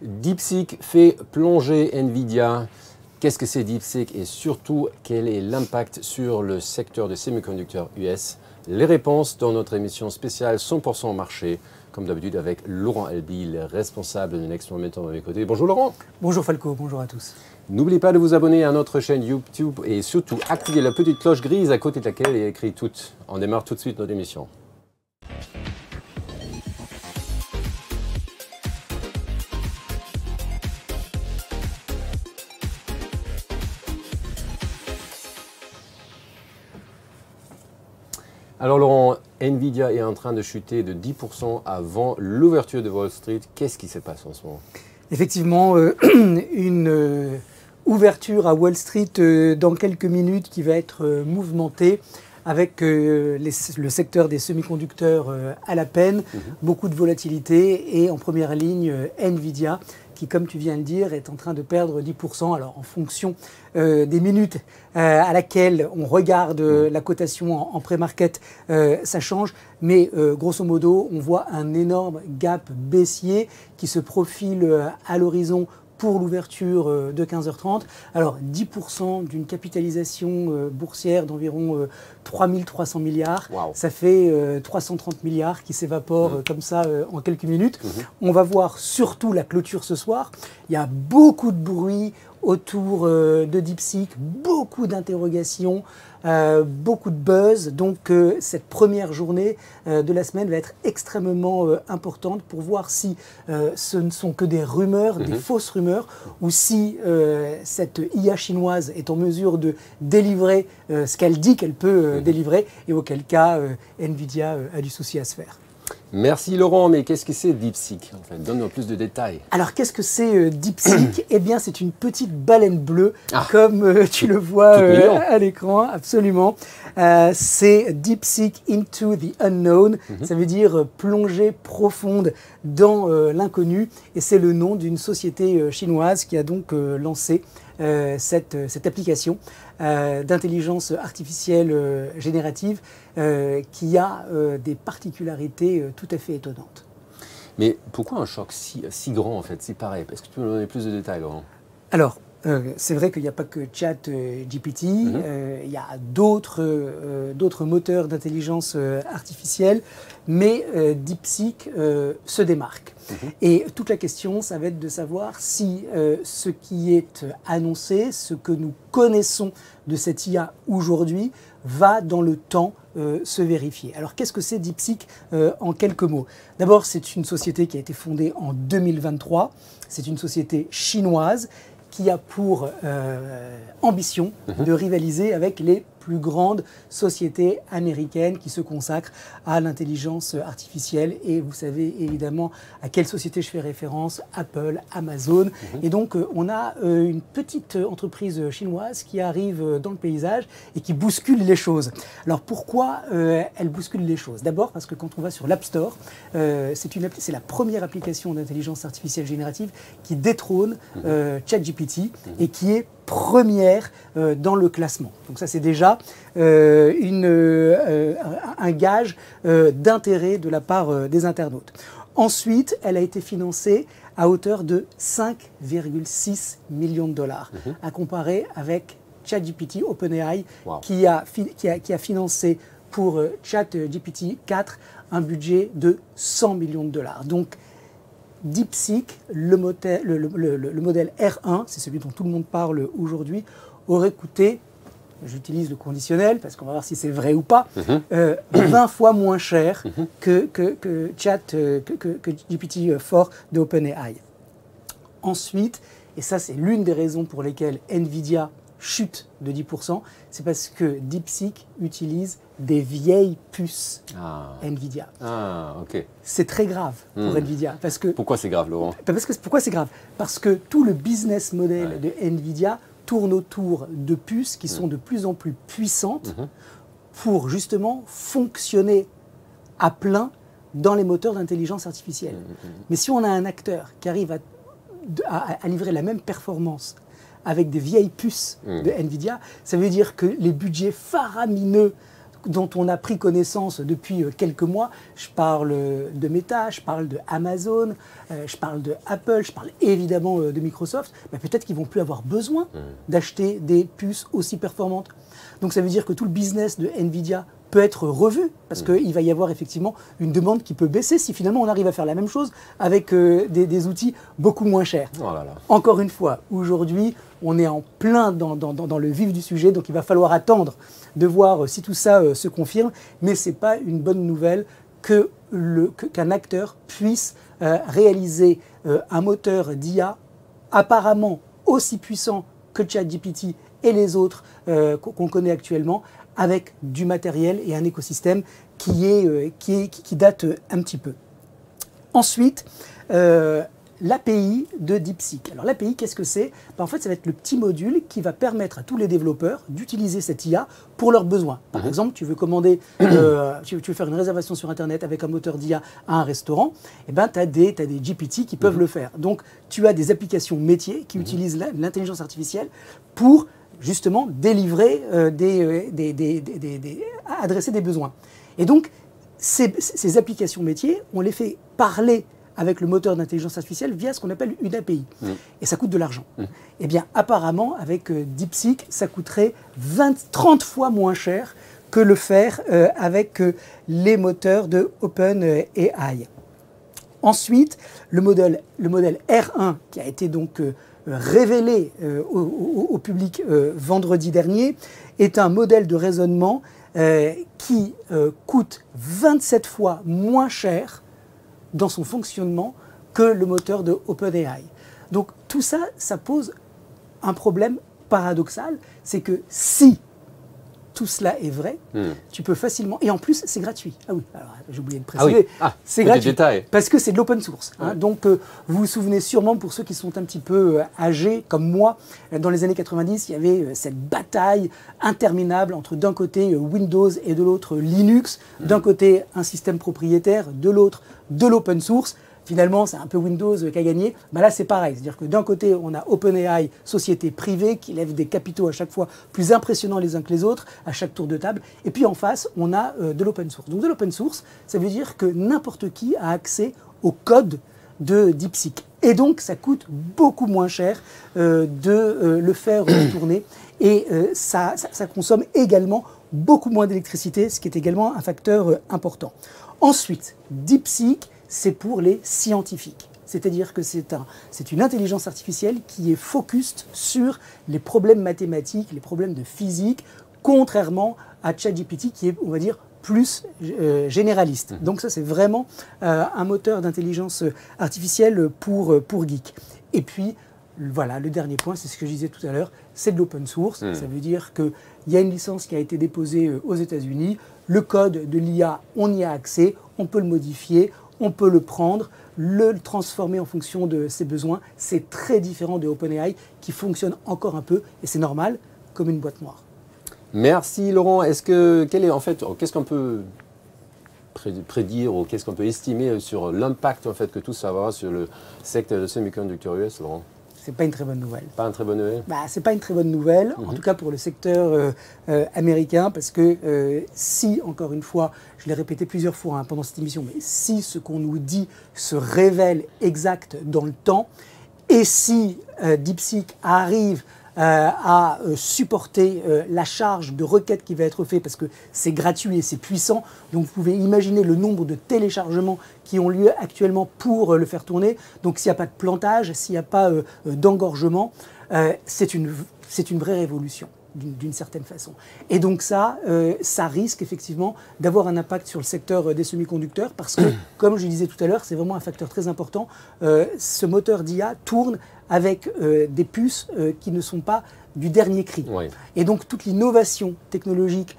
DeepSeek fait plonger Nvidia. Qu'est-ce que c'est DeepSeek et surtout quel est l'impact sur le secteur des semi-conducteurs US? Les réponses dans notre émission spéciale 100% marché, comme d'habitude avec Laurent Albi, le responsable de Next Momentum à mes côtés. Bonjour Laurent. Bonjour Falco, bonjour à tous. N'oubliez pas de vous abonner à notre chaîne YouTube et surtout activer la petite cloche grise à côté de laquelle est écrit tout. On démarre tout de suite notre émission. Alors Laurent, Nvidia est en train de chuter de 10% avant l'ouverture de Wall Street. Qu'est-ce qui se passe en ce moment? Effectivement, une ouverture à Wall Street dans quelques minutes qui va être mouvementée avec le secteur des semi-conducteurs à la peine, beaucoup de volatilité et en première ligne Nvidia qui, comme tu viens de le dire, est en train de perdre 10%. Alors, en fonction des minutes à laquelle on regarde la cotation en pré-market, ça change. Mais grosso modo, on voit un énorme gap baissier qui se profile à l'horizon pour l'ouverture de 15h30. Alors 10% d'une capitalisation boursière d'environ 3300 milliards, wow. Ça fait 330 milliards qui s'évaporent comme ça en quelques minutes. On va voir surtout la clôture ce soir. Il y a beaucoup de bruit autour de DeepSeek, beaucoup d'interrogations, beaucoup de buzz. Donc cette première journée de la semaine va être extrêmement importante pour voir si ce ne sont que des rumeurs, des fausses rumeurs, ou si cette IA chinoise est en mesure de délivrer ce qu'elle dit qu'elle peut délivrer, et auquel cas Nvidia a du souci à se faire. Merci Laurent, mais qu'est-ce que c'est DeepSeek en fait? Donne-nous plus de détails. Alors qu'est-ce que c'est DeepSeek? Eh bien c'est une petite baleine bleue, comme tu le vois à l'écran, absolument. C'est DeepSeek into the unknown, ça veut dire plongée profonde dans l'inconnu, et c'est le nom d'une société chinoise qui a donc lancé cette application d'intelligence artificielle générative qui a des particularités tout à fait étonnantes. Mais pourquoi un choc si grand en fait, si pareil? Est-ce que tu peux nous donner plus de détails, Laurent? Alors, c'est vrai qu'il n'y a pas que ChatGPT, il y a d'autres moteurs d'intelligence artificielle, mais DeepSeek se démarque. Et toute la question, ça va être de savoir si ce qui est annoncé, ce que nous connaissons de cette IA aujourd'hui, va dans le temps se vérifier. Alors qu'est-ce que c'est DeepSeek en quelques mots? D'abord, c'est une société qui a été fondée en 2023, c'est une société chinoise qui a pour ambition de rivaliser avec les plus grandes sociétés américaines qui se consacrent à l'intelligence artificielle. Et vous savez évidemment à quelle société je fais référence, Apple, Amazon. Et donc on a une petite entreprise chinoise qui arrive dans le paysage et qui bouscule les choses. Alors pourquoi elle bouscule les choses? D'abord parce que quand on va sur l'App Store, c'est la première application d'intelligence artificielle générative qui détrône ChatGPT et qui est première dans le classement. Donc ça c'est déjà un gage d'intérêt de la part des internautes. Ensuite, elle a été financée à hauteur de 5,6 millions de dollars, à comparer avec ChatGPT, OpenAI, qui a financé pour ChatGPT 4 un budget de 100 millions de dollars. Donc DeepSeek, le modèle R1, c'est celui dont tout le monde parle aujourd'hui, aurait coûté, j'utilise le conditionnel parce qu'on va voir si c'est vrai ou pas, 20 fois moins cher que GPT-4 de OpenAI. Ensuite, et ça c'est l'une des raisons pour lesquelles Nvidia chute de 10%, c'est parce que DeepSeek utilise des vieilles puces Nvidia. Ok. C'est très grave pour Nvidia. Parce que, pourquoi c'est grave, Laurent? Pourquoi c'est grave? Parce que tout le business model de Nvidia tourne autour de puces qui sont de plus en plus puissantes pour justement fonctionner à plein dans les moteurs d'intelligence artificielle. Mais si on a un acteur qui arrive à livrer la même performance avec des vieilles puces de Nvidia, ça veut dire que les budgets faramineux dont on a pris connaissance depuis quelques mois. Je parle de Meta, je parle de Amazon, je parle de Apple, je parle évidemment de Microsoft. Peut-être qu'ils ne vont plus avoir besoin d'acheter des puces aussi performantes. Donc ça veut dire que tout le business de Nvidia peut être revu, parce qu'il va y avoir effectivement une demande qui peut baisser si finalement on arrive à faire la même chose avec des outils beaucoup moins chers. Oh là là. Encore une fois, aujourd'hui, on est en plein dans le vif du sujet, donc il va falloir attendre de voir si tout ça se confirme, mais ce n'est pas une bonne nouvelle qu'un acteur puisse réaliser un moteur d'IA apparemment aussi puissant que ChatGPT et les autres qu'on connaît actuellement, avec du matériel et un écosystème qui date un petit peu. Ensuite, l'API de DeepSeek. Alors l'API, qu'est-ce que c'est? En fait, ça va être le petit module qui va permettre à tous les développeurs d'utiliser cette IA pour leurs besoins. Par exemple, tu veux commander, tu veux faire une réservation sur Internet avec un moteur d'IA à un restaurant, et ben, tu as des GPT qui peuvent le faire. Donc, tu as des applications métiers qui utilisent l'intelligence artificielle pour justement délivrer, adresser des besoins. Et donc, ces applications métiers, on les fait parler avec le moteur d'intelligence artificielle via ce qu'on appelle une API. Et ça coûte de l'argent. Eh bien, apparemment, avec DeepSeek, ça coûterait 30 fois moins cher que le faire avec les moteurs de OpenAI. Ensuite, le modèle R1, qui a été donc révélé au public vendredi dernier, est un modèle de raisonnement qui coûte 27 fois moins cher dans son fonctionnement que le moteur de OpenAI. Donc tout ça, ça pose un problème paradoxal, c'est que si tout cela est vrai, tu peux facilement... Et en plus, c'est gratuit. Ah oui, alors j'ai oublié de préciser. C'est gratuit, parce que c'est de l'open source. Donc, vous vous souvenez sûrement, pour ceux qui sont un petit peu âgés, comme moi, dans les années 90, il y avait cette bataille interminable entre d'un côté Windows et de l'autre Linux, d'un côté un système propriétaire, de l'autre de l'open source. Finalement, c'est un peu Windows qui a gagné. Là, c'est pareil. C'est-à-dire que d'un côté, on a OpenAI, société privée, qui lève des capitaux à chaque fois plus impressionnants les uns que les autres, à chaque tour de table. Et puis en face, on a de l'open source. Donc de l'open source, ça veut dire que n'importe qui a accès au code de DeepSeek. Et donc, ça coûte beaucoup moins cher de le faire tourner. Et ça consomme également beaucoup moins d'électricité, ce qui est également un facteur important. Ensuite, DeepSeek, c'est pour les scientifiques. C'est-à-dire que c'est une intelligence artificielle qui est focused sur les problèmes mathématiques, les problèmes de physique, contrairement à ChatGPT qui est, on va dire, plus généraliste. Donc ça, c'est vraiment un moteur d'intelligence artificielle pour geeks. Et puis, voilà, le dernier point, c'est ce que je disais tout à l'heure, c'est de l'open source. Ça veut dire qu'il y a une licence qui a été déposée aux États-Unis. Le code de l'IA, on y a accès, on peut le modifier, on peut le prendre, le transformer en fonction de ses besoins. C'est très différent de OpenAI qui fonctionne encore un peu, et c'est normal, comme une boîte noire. Merci Laurent. Qu'est-ce qu'on peut prédire ou qu'est-ce qu'on peut estimer sur l'impact en fait, que tout ça va avoir sur le secteur de semi-conducteurs US, Laurent? C'est pas une très bonne nouvelle. Pas une très bonne nouvelle? C'est pas une très bonne nouvelle, en tout cas pour le secteur américain, parce que si, encore une fois, je l'ai répété plusieurs fois pendant cette émission, mais si ce qu'on nous dit se révèle exact dans le temps, et si DeepSeek arrive à supporter la charge de requêtes qui va être faite, parce que c'est gratuit et c'est puissant, donc vous pouvez imaginer le nombre de téléchargements qui ont lieu actuellement pour le faire tourner. Donc s'il n'y a pas de plantage, s'il n'y a pas d'engorgement, c'est une vraie révolution d'une certaine façon. Et donc ça risque effectivement d'avoir un impact sur le secteur des semi-conducteurs parce que, comme je le disais tout à l'heure, c'est vraiment un facteur très important. Ce moteur d'IA tourne avec des puces qui ne sont pas du dernier cri. Oui. Et donc toute l'innovation technologique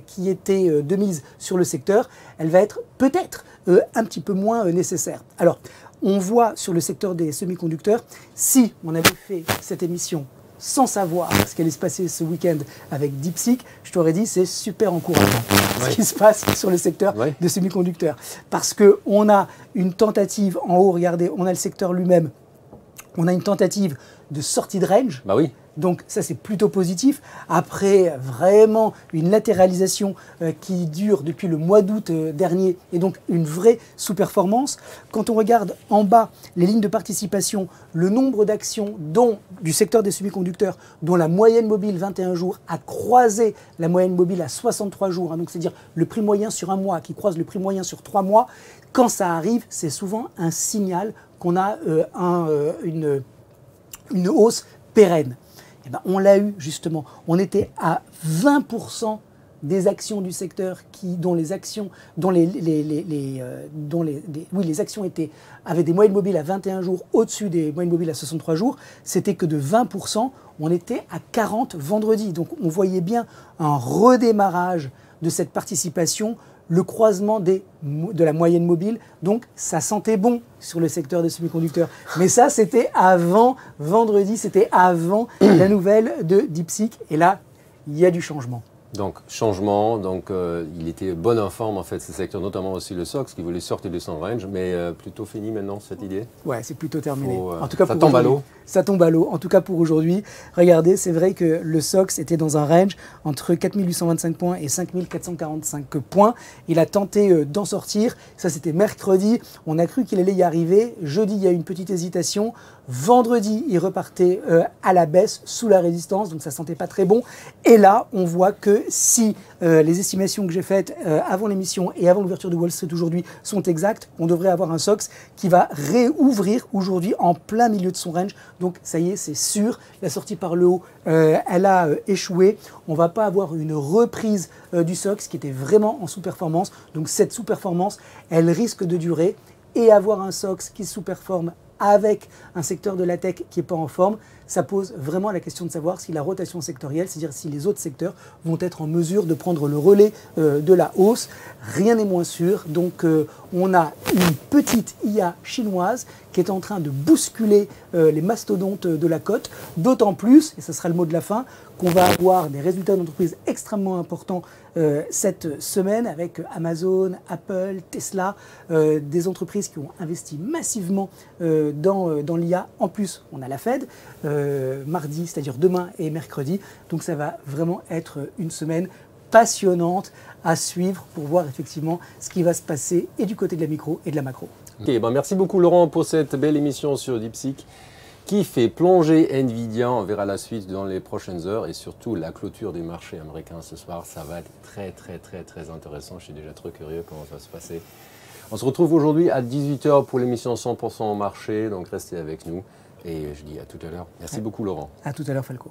qui était de mise sur le secteur, elle va être peut-être un petit peu moins nécessaire. Alors, on voit sur le secteur des semi-conducteurs, si on avait fait cette émission sans savoir ce qui allait se passer ce week-end avec DeepSeek, je t'aurais dit c'est super encourageant ce qui se passe sur le secteur des semi-conducteurs. Parce qu'on a une tentative, en haut, regardez, on a le secteur lui-même, on a une tentative de sortie de range. Bah oui. Donc ça, c'est plutôt positif. Après vraiment une latéralisation qui dure depuis le mois d'août dernier et donc une vraie sous-performance. Quand on regarde en bas les lignes de participation, le nombre d'actions du secteur des semi-conducteurs dont la moyenne mobile 21 jours a croisé la moyenne mobile à 63 jours, hein, donc c'est-à-dire le prix moyen sur un mois qui croise le prix moyen sur 3 mois, quand ça arrive, c'est souvent un signal qu'on a une hausse pérenne. Eh ben, on l'a eu justement. On était à 20% des actions du secteur dont les actions avaient des moyennes mobiles à 21 jours au-dessus des moyennes mobiles à 63 jours. C'était que de 20%. On était à 40 vendredi. Donc on voyait bien un redémarrage de cette participation, le croisement de la moyenne mobile. Donc ça sentait bon sur le secteur des semi-conducteurs. Mais ça, c'était avant vendredi, c'était avant la nouvelle de DeepSeek. Et là, il y a du changement. Donc changement, il était bon en forme en fait ce secteur, notamment aussi le SOX qui voulait sortir de son range, mais plutôt fini maintenant cette idée. Ouais, c'est plutôt terminé. En tout cas, ça tombe à l'eau. Ça tombe à l'eau, en tout cas pour aujourd'hui. Regardez, c'est vrai que le SOX était dans un range entre 4825 points et 5445 points. Il a tenté d'en sortir. Ça, c'était mercredi. On a cru qu'il allait y arriver. Jeudi, il y a eu une petite hésitation. Vendredi, il repartait à la baisse sous la résistance, donc ça sentait pas très bon. Et là, on voit que si les estimations que j'ai faites avant l'émission et avant l'ouverture de Wall Street aujourd'hui sont exactes, on devrait avoir un SOX qui va réouvrir aujourd'hui en plein milieu de son range. Donc ça y est, c'est sûr, la sortie par le haut, elle a échoué. On ne va pas avoir une reprise du SOX qui était vraiment en sous-performance. Donc cette sous-performance, elle risque de durer et avoir un SOX qui sous-performe avec un secteur de la tech qui n'est pas en forme, ça pose vraiment la question de savoir si la rotation sectorielle, c'est-à-dire si les autres secteurs vont être en mesure de prendre le relais de la hausse. Rien n'est moins sûr. Donc on a une petite IA chinoise qui est en train de bousculer les mastodontes de la cote, d'autant plus, et ce sera le mot de la fin, qu'on va avoir des résultats d'entreprise extrêmement importants cette semaine avec Amazon, Apple, Tesla, des entreprises qui ont investi massivement dans l'IA. En plus, on a la Fed mardi, c'est-à-dire demain et mercredi. Donc ça va vraiment être une semaine passionnante à suivre pour voir effectivement ce qui va se passer et du côté de la micro et de la macro. Ok, merci beaucoup Laurent pour cette belle émission sur DeepSeek qui fait plonger Nvidia. On verra la suite dans les prochaines heures et surtout la clôture des marchés américains ce soir. Ça va être très intéressant. Je suis déjà très curieux comment ça va se passer. On se retrouve aujourd'hui à 18 h pour l'émission 100% marché, donc restez avec nous et je dis à tout à l'heure. Merci beaucoup Laurent. À tout à l'heure Falco.